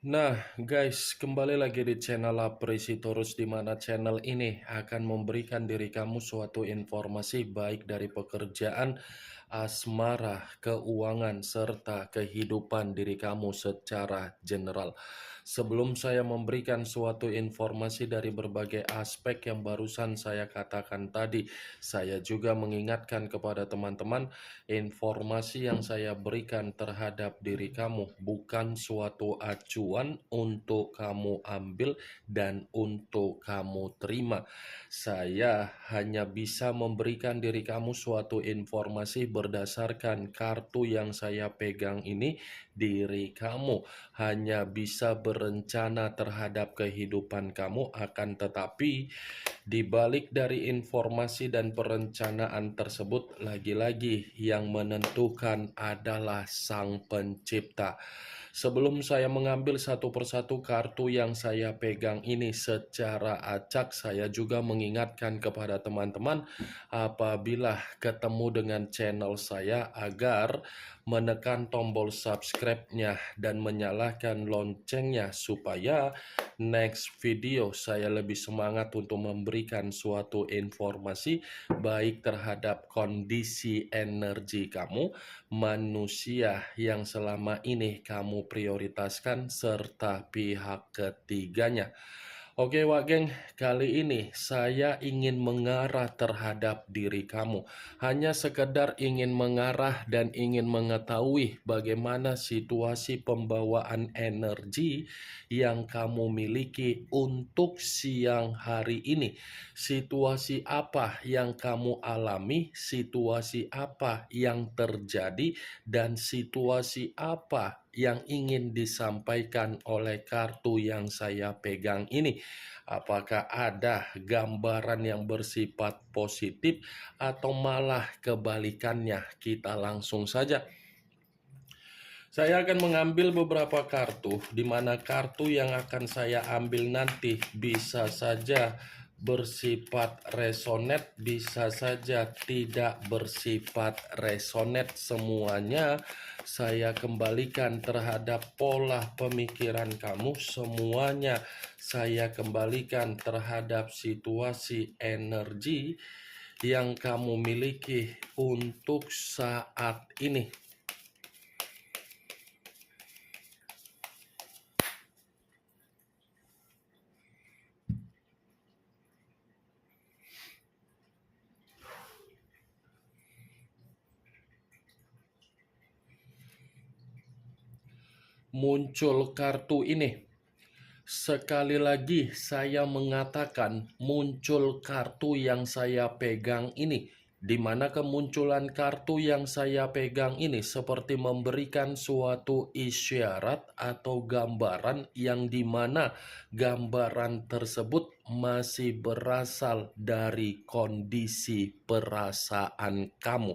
Nah, guys, kembali lagi di channel Apresitorus, di mana channel ini akan memberikan diri kamu suatu informasi baik dari pekerjaan, asmara, keuangan, serta kehidupan diri kamu secara general. Sebelum saya memberikan suatu informasi dari berbagai aspek yang barusan saya katakan tadi, saya juga mengingatkan kepada teman-teman, informasi yang saya berikan terhadap diri kamu bukan suatu acuan untuk kamu ambil dan untuk kamu terima. Saya hanya bisa memberikan diri kamu suatu informasi berdasarkan kartu yang saya pegang ini. Diri kamu hanya bisa berencana terhadap kehidupan kamu, akan tetapi di balik dari informasi dan perencanaan tersebut, lagi-lagi yang menentukan adalah Sang Pencipta. Sebelum saya mengambil satu persatu kartu yang saya pegang ini secara acak, saya juga mengingatkan kepada teman-teman apabila ketemu dengan channel saya agar menekan tombol subscribe-nya dan menyalakan loncengnya supaya next video saya lebih semangat untuk memberikan suatu informasi baik terhadap kondisi energi kamu, manusia yang selama ini kamu prioritaskan, serta pihak ketiganya. Oke Wak Geng, kali ini saya ingin mengarah terhadap diri kamu. Hanya sekedar ingin mengarah dan ingin mengetahui bagaimana situasi pembawaan energi yang kamu miliki untuk siang hari ini. Situasi apa yang kamu alami, situasi apa yang terjadi, dan situasi apa yang ingin disampaikan oleh kartu yang saya pegang ini. Apakah ada gambaran yang bersifat positif atau malah kebalikannya? Kita langsung saja. Saya akan mengambil beberapa kartu, di mana kartu yang akan saya ambil nanti bisa saja bersifat resonate, bisa saja tidak bersifat resonate. Semuanya saya kembalikan terhadap pola pemikiran kamu, semuanya saya kembalikan terhadap situasi energi yang kamu miliki untuk saat ini. Muncul kartu ini. Sekali lagi saya mengatakan muncul kartu yang saya pegang ini, di mana kemunculan kartu yang saya pegang ini seperti memberikan suatu isyarat atau gambaran yang dimana gambaran tersebut masih berasal dari kondisi perasaan kamu.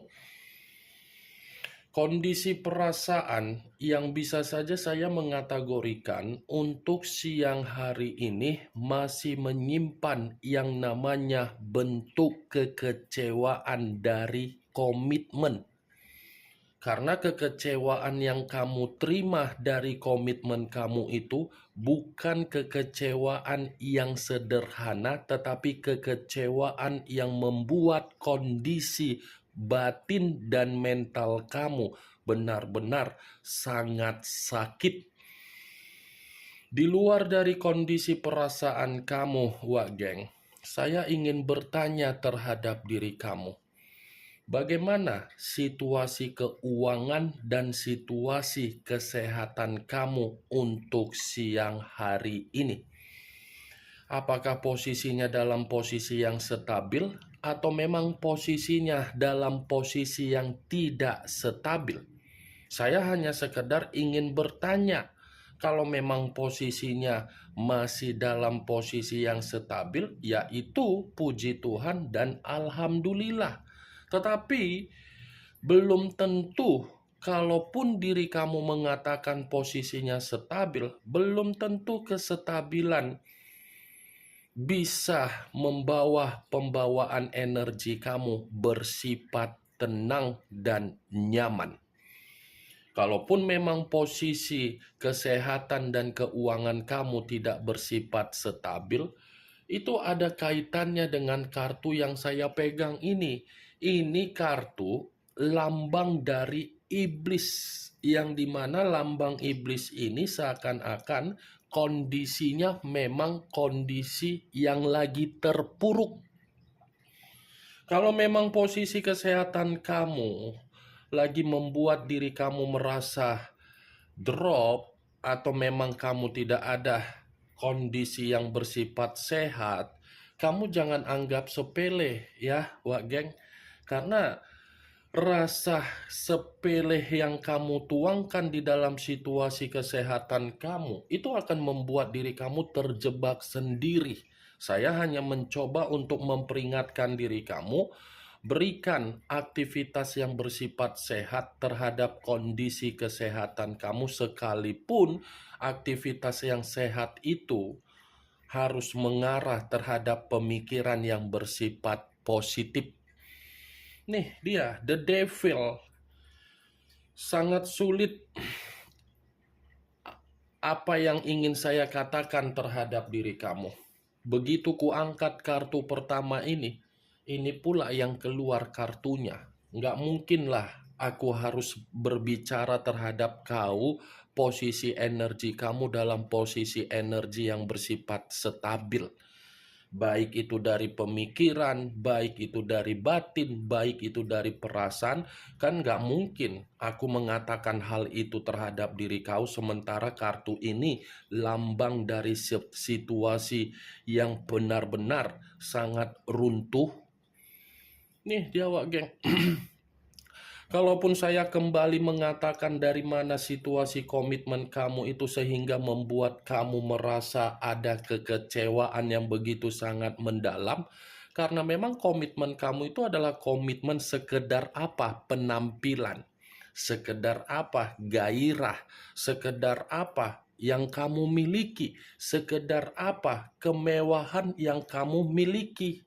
Kondisi perasaan yang bisa saja saya mengategorikan untuk siang hari ini masih menyimpan yang namanya bentuk kekecewaan dari komitmen. Karena kekecewaan yang kamu terima dari komitmen kamu itu bukan kekecewaan yang sederhana, tetapi kekecewaan yang membuat kondisi batin dan mental kamu benar-benar sangat sakit. Di luar dari kondisi perasaan kamu, Wak Geng, saya ingin bertanya terhadap diri kamu. Bagaimana situasi keuangan dan situasi kesehatan kamu untuk siang hari ini? Apakah posisinya dalam posisi yang stabil atau memang posisinya dalam posisi yang tidak stabil? Saya hanya sekedar ingin bertanya. Kalau memang posisinya masih dalam posisi yang stabil, yaitu puji Tuhan dan alhamdulillah. Tetapi belum tentu, kalaupun diri kamu mengatakan posisinya stabil, belum tentu kestabilan bisa membawa pembawaan energi kamu bersifat tenang dan nyaman. Kalaupun memang posisi kesehatan dan keuangan kamu tidak bersifat stabil, itu ada kaitannya dengan kartu yang saya pegang ini. Ini kartu lambang dari iblis, yang dimana lambang iblis ini seakan-akan kondisinya memang kondisi yang lagi terpuruk. Kalau memang posisi kesehatan kamu lagi membuat diri kamu merasa drop, atau memang kamu tidak ada kondisi yang bersifat sehat, kamu jangan anggap sepele ya, Wak Geng. Karena rasa sepele yang kamu tuangkan di dalam situasi kesehatan kamu, itu akan membuat diri kamu terjebak sendiri. Saya hanya mencoba untuk memperingatkan diri kamu, berikan aktivitas yang bersifat sehat terhadap kondisi kesehatan kamu, sekalipun aktivitas yang sehat itu harus mengarah terhadap pemikiran yang bersifat positif. Nih dia, the devil. Sangat sulit apa yang ingin saya katakan terhadap diri kamu. Begitu kuangkat kartu pertama ini pula yang keluar kartunya. Nggak mungkinlah aku harus berbicara terhadap kau, posisi energi kamu dalam posisi energi yang bersifat stabil. Baik itu dari pemikiran, baik itu dari batin, baik itu dari perasaan. Kan nggak mungkin aku mengatakan hal itu terhadap diri kau, sementara kartu ini lambang dari situasi yang benar-benar sangat runtuh. Nih dia, Wak Geng. Kalaupun saya kembali mengatakan dari mana situasi komitmen kamu itu sehingga membuat kamu merasa ada kekecewaan yang begitu sangat mendalam, karena memang komitmen kamu itu adalah komitmen sekedar apa? Penampilan. Sekedar apa? Gairah. Sekedar apa? Yang kamu miliki. Sekedar apa? Kemewahan yang kamu miliki.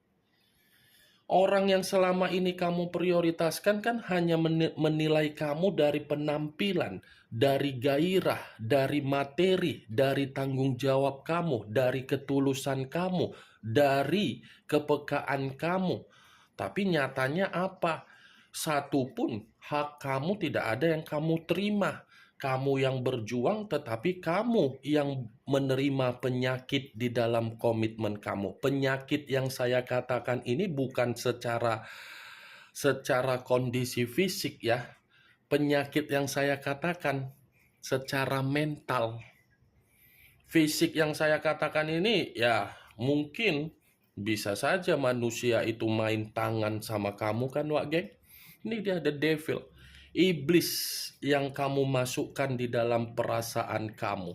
Orang yang selama ini kamu prioritaskan kan hanya menilai kamu dari penampilan, dari gairah, dari materi, dari tanggung jawab kamu, dari ketulusan kamu, dari kepekaan kamu. Tapi nyatanya apa? Satu pun hak kamu tidak ada yang kamu terima. Kamu yang berjuang, tetapi kamu yang menerima penyakit di dalam komitmen kamu. Penyakit yang saya katakan ini bukan secara kondisi fisik ya. Penyakit yang saya katakan secara mental. Fisik yang saya katakan ini ya mungkin bisa saja manusia itu main tangan sama kamu kan, Wak Geng? Ini dia the devil. Iblis yang kamu masukkan di dalam perasaan kamu.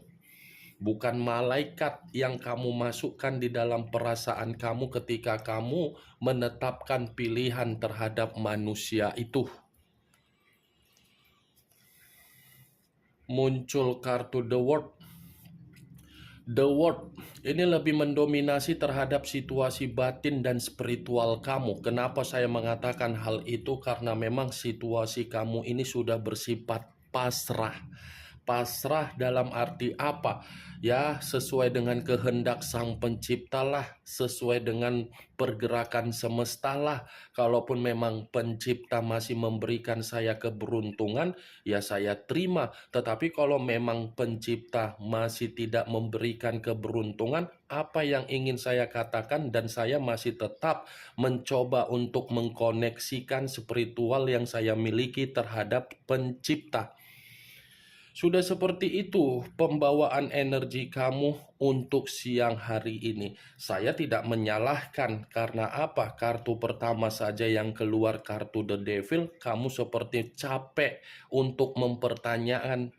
Bukan malaikat yang kamu masukkan di dalam perasaan kamu ketika kamu menetapkan pilihan terhadap manusia itu. Muncul kartu The World. The World ini lebih mendominasi terhadap situasi batin dan spiritual kamu. Kenapa saya mengatakan hal itu? Karena memang situasi kamu ini sudah bersifat pasrah. Pasrah dalam arti apa? Ya, sesuai dengan kehendak Sang Pencipta lah, sesuai dengan pergerakan semesta lah. Kalaupun memang Pencipta masih memberikan saya keberuntungan, ya saya terima. Tetapi kalau memang Pencipta masih tidak memberikan keberuntungan, apa yang ingin saya katakan, dan saya masih tetap mencoba untuk mengkoneksikan spiritual yang saya miliki terhadap Pencipta. Sudah seperti itu pembawaan energi kamu untuk siang hari ini. Saya tidak menyalahkan karena apa? Kartu pertama saja yang keluar kartu The Devil, kamu seperti capek untuk mempertanyakan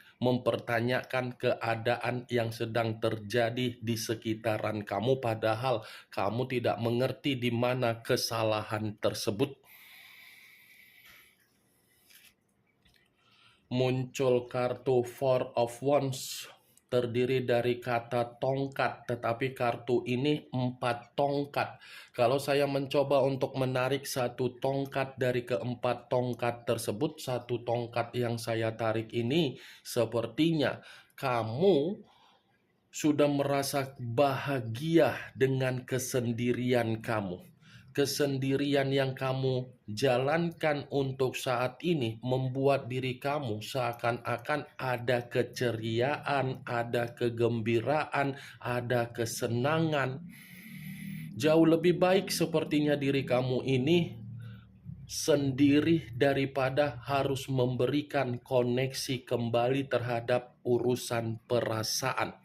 keadaan yang sedang terjadi di sekitaran kamu, padahal kamu tidak mengerti di mana kesalahan tersebut. Muncul kartu Four of Wands. terdiri dari kata tongkat, tetapi kartu ini 4 tongkat. Kalau saya mencoba untuk menarik satu tongkat dari keempat tongkat tersebut, satu tongkat yang saya tarik ini sepertinya kamu sudah merasa bahagia dengan kesendirian kamu. Kesendirian yang kamu jalankan untuk saat ini membuat diri kamu seakan-akan ada keceriaan, ada kegembiraan, ada kesenangan. Jauh lebih baik sepertinya diri kamu ini sendiri daripada harus memberikan koneksi kembali terhadap urusan perasaan.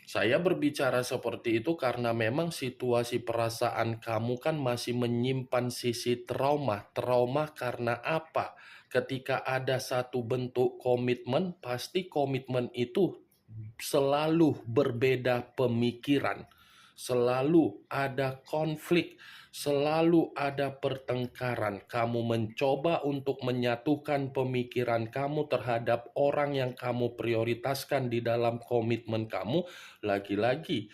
Saya berbicara seperti itu karena memang situasi perasaan kamu kan masih menyimpan sisi trauma. Trauma karena apa? Ketika ada satu bentuk komitmen, pasti komitmen itu selalu berbeda pemikiran, selalu ada konflik, selalu ada pertengkaran. Kamu mencoba untuk menyatukan pemikiran kamu terhadap orang yang kamu prioritaskan di dalam komitmen kamu. Lagi-lagi,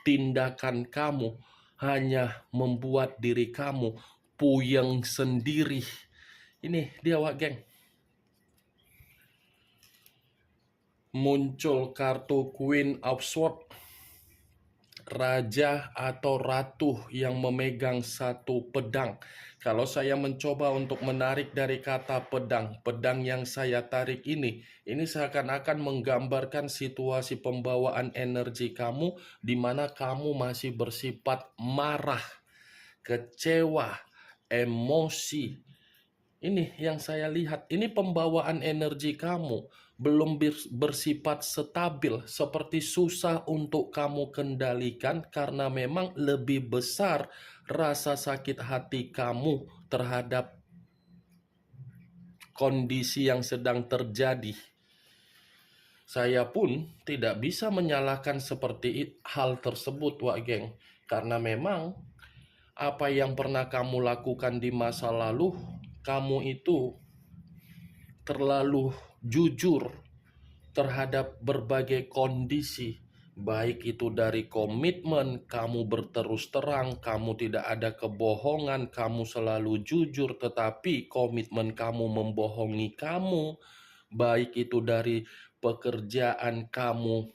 tindakan kamu hanya membuat diri kamu puyeng sendiri. Ini dia, Wak Geng. Muncul kartu Queen of Swords, raja atau ratu yang memegang satu pedang. Kalau saya mencoba untuk menarik dari kata pedang, pedang yang saya tarik ini seakan-akan menggambarkan situasi pembawaan energi kamu di mana kamu masih bersifat marah, kecewa, emosi. Ini yang saya lihat, ini pembawaan energi kamu belum bersifat stabil, seperti susah untuk kamu kendalikan karena memang lebih besar rasa sakit hati kamu terhadap kondisi yang sedang terjadi. Saya pun tidak bisa menyalahkan seperti hal tersebut, Wak Geng, karena memang apa yang pernah kamu lakukan di masa lalu, kamu itu terlalu jujur terhadap berbagai kondisi, baik itu dari komitmen, kamu berterus terang, kamu tidak ada kebohongan, kamu selalu jujur, tetapi komitmen kamu membohongi kamu, baik itu dari pekerjaan kamu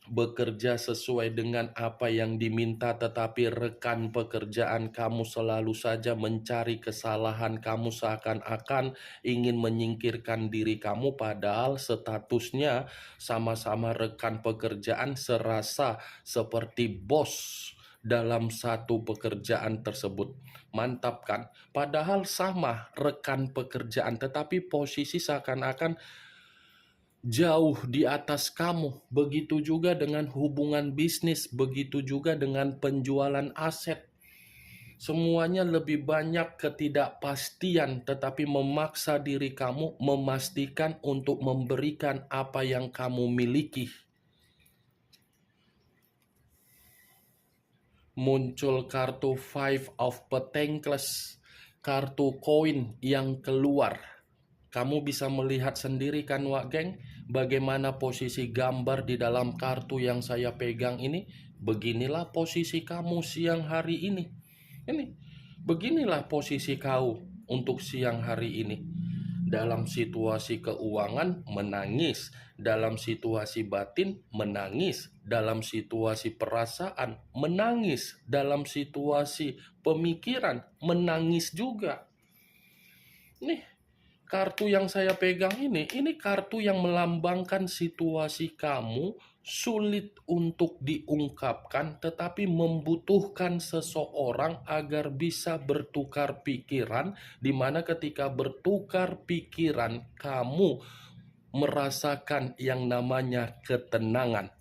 bekerja sesuai dengan apa yang diminta, tetapi rekan pekerjaan kamu selalu saja mencari kesalahan kamu seakan-akan ingin menyingkirkan diri kamu, padahal statusnya sama-sama rekan pekerjaan, serasa seperti bos dalam satu pekerjaan tersebut. Mantap kan? Padahal sama rekan pekerjaan, tetapi posisi seakan-akan jauh di atas kamu. Begitu juga dengan hubungan bisnis, begitu juga dengan penjualan aset. Semuanya lebih banyak ketidakpastian, tetapi memaksa diri kamu memastikan untuk memberikan apa yang kamu miliki. Muncul kartu Five of Pentacles, kartu koin yang keluar. Kamu bisa melihat sendiri kan, Wak Geng, bagaimana posisi gambar di dalam kartu yang saya pegang ini. Beginilah posisi kamu siang hari ini. Beginilah posisi kau untuk siang hari ini. Dalam situasi keuangan menangis, dalam situasi batin menangis, dalam situasi perasaan menangis, dalam situasi pemikiran menangis juga. Nih, kartu yang saya pegang ini kartu yang melambangkan situasi kamu sulit untuk diungkapkan, tetapi membutuhkan seseorang agar bisa bertukar pikiran, di mana ketika bertukar pikiran, kamu merasakan yang namanya ketenangan.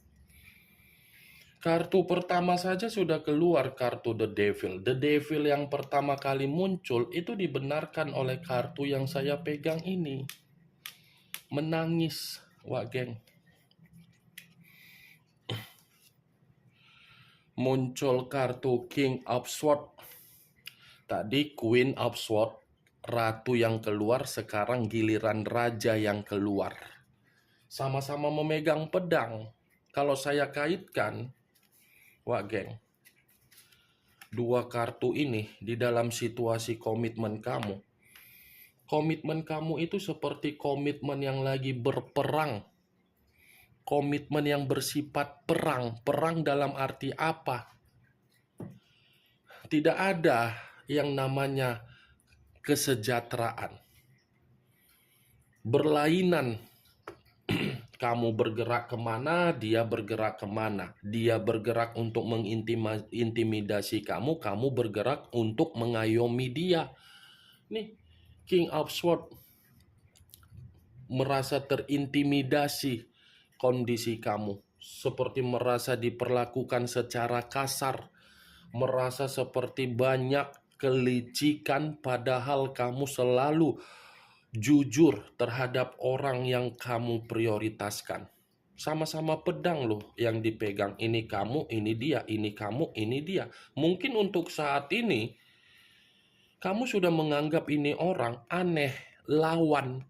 Kartu pertama saja sudah keluar, kartu The Devil. The Devil yang pertama kali muncul itu dibenarkan oleh kartu yang saya pegang ini. Menangis, Wak Geng. Muncul kartu King of Swords. Tadi Queen of Swords, ratu yang keluar, sekarang giliran raja yang keluar. sama-sama memegang pedang. Kalau saya kaitkan, wah geng, dua kartu ini di dalam situasi komitmen kamu. Komitmen kamu itu seperti komitmen yang lagi berperang. Komitmen yang bersifat perang. Perang dalam arti apa? Tidak ada yang namanya kesejahteraan. Berlainan. Kamu bergerak kemana, dia bergerak kemana. Dia bergerak untuk mengintimidasi kamu, kamu bergerak untuk mengayomi dia. Nih, King of Swords merasa terintimidasi kondisi kamu. Seperti merasa diperlakukan secara kasar. Merasa seperti banyak kelicikan padahal kamu selalu jujur terhadap orang yang kamu prioritaskan. Sama-sama pedang loh yang dipegang. Ini kamu, ini dia, ini kamu, ini dia. Mungkin untuk saat ini kamu sudah menganggap ini orang aneh, lawan.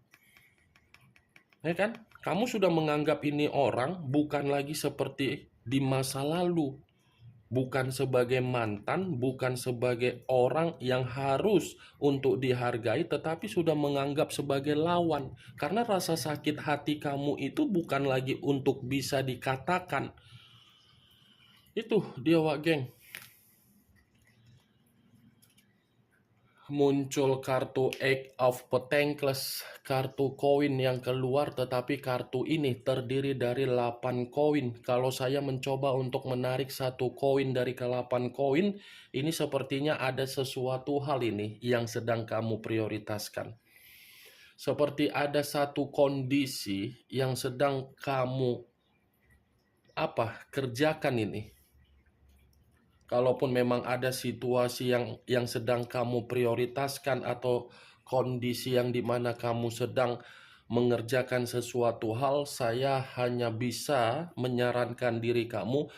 Ya kan? Kamu sudah menganggap ini orang bukan lagi seperti di masa lalu. Bukan sebagai mantan, bukan sebagai orang yang harus untuk dihargai, tetapi sudah menganggap sebagai lawan. Karena rasa sakit hati kamu itu bukan lagi untuk bisa dikatakan. Itu dia, Wak Geng. Muncul kartu Eight of Pentacles, kartu koin yang keluar, tetapi kartu ini terdiri dari 8 koin. Kalau saya mencoba untuk menarik satu koin dari ke-8 koin, ini sepertinya ada sesuatu hal ini yang sedang kamu prioritaskan. Seperti ada satu kondisi yang sedang kamu kerjakan ini. Kalaupun memang ada situasi yang sedang kamu prioritaskan atau kondisi yang dimana kamu sedang mengerjakan sesuatu hal, saya hanya bisa menyarankan diri kamu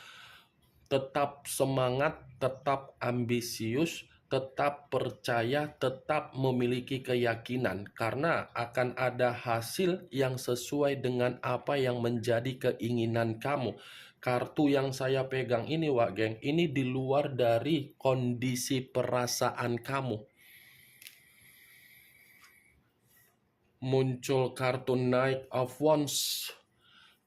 tetap semangat, tetap ambisius, tetap percaya, tetap memiliki keyakinan, karena akan ada hasil yang sesuai dengan apa yang menjadi keinginan kamu. Kartu yang saya pegang ini, Wak Geng, ini di luar dari kondisi perasaan kamu. Muncul kartu Knight of Wands,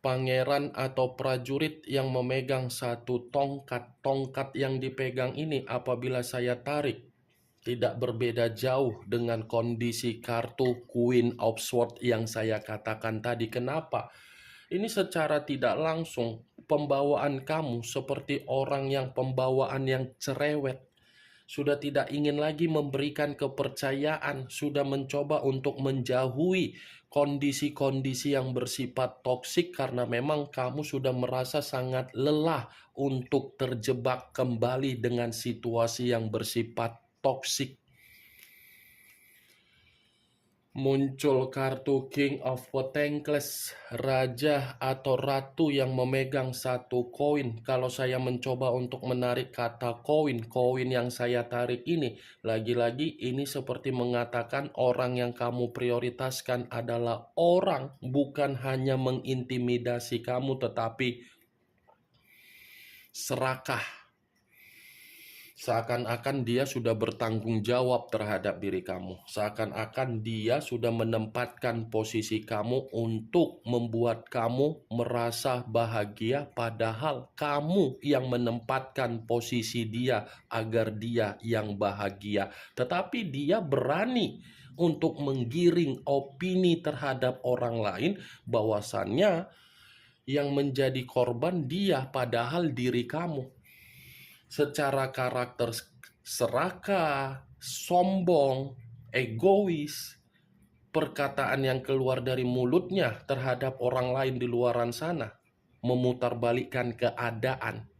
pangeran atau prajurit yang memegang satu tongkat. Tongkat yang dipegang ini apabila saya tarik, tidak berbeda jauh dengan kondisi kartu Queen of Swords yang saya katakan tadi. Kenapa? Ini secara tidak langsung pembawaan kamu seperti orang yang pembawaan yang cerewet. Sudah tidak ingin lagi memberikan kepercayaan, sudah mencoba untuk menjauhi kondisi-kondisi yang bersifat toksik karena memang kamu sudah merasa sangat lelah untuk terjebak kembali dengan situasi yang bersifat toksik. Muncul kartu King of Pentacles, raja atau ratu yang memegang satu koin. Kalau saya mencoba untuk menarik kata koin, koin yang saya tarik ini, lagi-lagi ini seperti mengatakan orang yang kamu prioritaskan adalah orang, bukan hanya mengintimidasi kamu, tetapi serakah. Seakan-akan dia sudah bertanggung jawab terhadap diri kamu. Seakan-akan dia sudah menempatkan posisi kamu untuk membuat kamu merasa bahagia, padahal kamu yang menempatkan posisi dia agar dia yang bahagia. Tetapi dia berani untuk menggiring opini terhadap orang lain bahwasannya yang menjadi korban dia padahal diri kamu. Secara karakter serakah, sombong, egois, perkataan yang keluar dari mulutnya terhadap orang lain di luaran sana memutarbalikkan keadaan.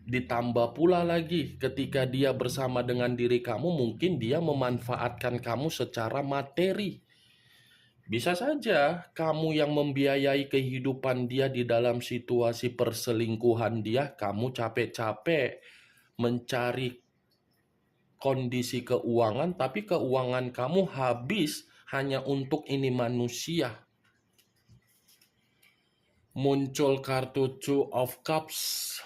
Ditambah pula lagi ketika dia bersama dengan diri kamu, mungkin dia memanfaatkan kamu secara materi. Bisa saja kamu yang membiayai kehidupan dia di dalam situasi perselingkuhan dia, kamu capek-capek mencari kondisi keuangan, tapi keuangan kamu habis hanya untuk ini manusia. Muncul kartu Two of Cups,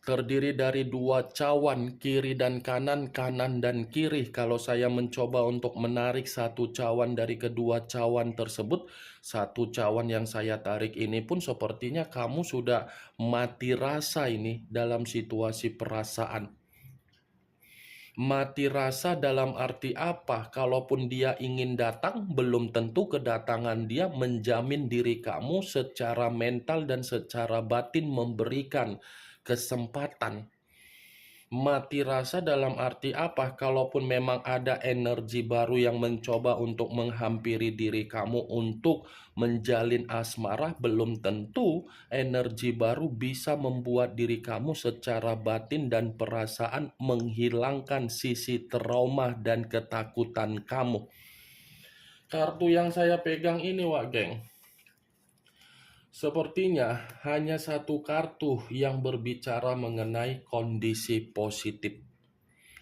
terdiri dari dua cawan, kiri dan kanan, kanan dan kiri. Kalau saya mencoba untuk menarik satu cawan dari kedua cawan tersebut, satu cawan yang saya tarik ini pun sepertinya kamu sudah mati rasa ini dalam situasi perasaan. Mati rasa dalam arti apa? Kalaupun dia ingin datang, belum tentu kedatangan dia menjamin diri kamu secara mental dan secara batin memberikan kesempatan. Mati rasa dalam arti apa? Kalaupun memang ada energi baru yang mencoba untuk menghampiri diri kamu untuk menjalin asmara, belum tentu energi baru bisa membuat diri kamu secara batin dan perasaan menghilangkan sisi trauma dan ketakutan kamu. Kartu yang saya pegang ini, Wak Geng, sepertinya hanya satu kartu yang berbicara mengenai kondisi positif.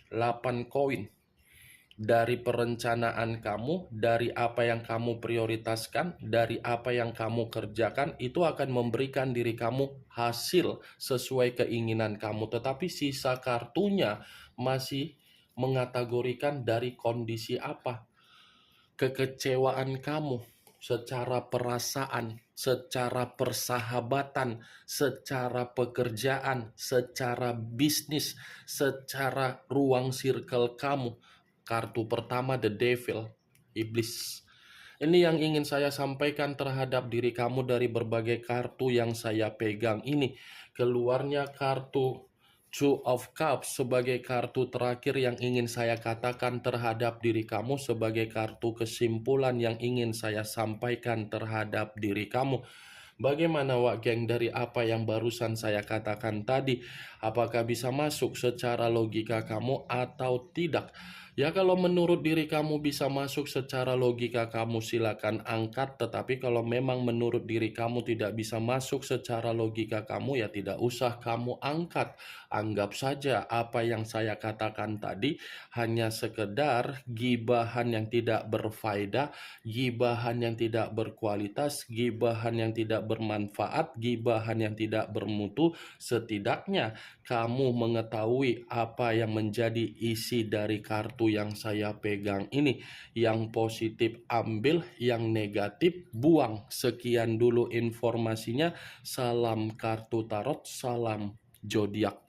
8 koin. Dari perencanaan kamu, dari apa yang kamu prioritaskan, dari apa yang kamu kerjakan, itu akan memberikan diri kamu hasil sesuai keinginan kamu. Tetapi sisa kartunya masih mengategorikan dari kondisi apa. Kekecewaan kamu secara perasaan, secara persahabatan, secara pekerjaan, secara bisnis, secara ruang circle kamu. Kartu pertama, The Devil, iblis. Ini yang ingin saya sampaikan terhadap diri kamu dari berbagai kartu yang saya pegang ini. Keluarnya kartu Two of Cups sebagai kartu terakhir yang ingin saya katakan terhadap diri kamu, sebagai kartu kesimpulan yang ingin saya sampaikan terhadap diri kamu. Bagaimana Wak Geng dari apa yang barusan saya katakan tadi? Apakah bisa masuk secara logika kamu atau tidak? Ya, kalau menurut diri kamu bisa masuk secara logika kamu, silakan angkat. Tetapi kalau memang menurut diri kamu tidak bisa masuk secara logika kamu, ya tidak usah kamu angkat. Anggap saja apa yang saya katakan tadi hanya sekedar gibahan yang tidak berfaedah, gibahan yang tidak berkualitas, gibahan yang tidak bermanfaat, gibahan yang tidak bermutu. Setidaknya kamu mengetahui apa yang menjadi isi dari kartu yang saya pegang ini. Yang positif ambil, yang negatif buang. Sekian dulu informasinya. Salam kartu tarot, salam zodiak.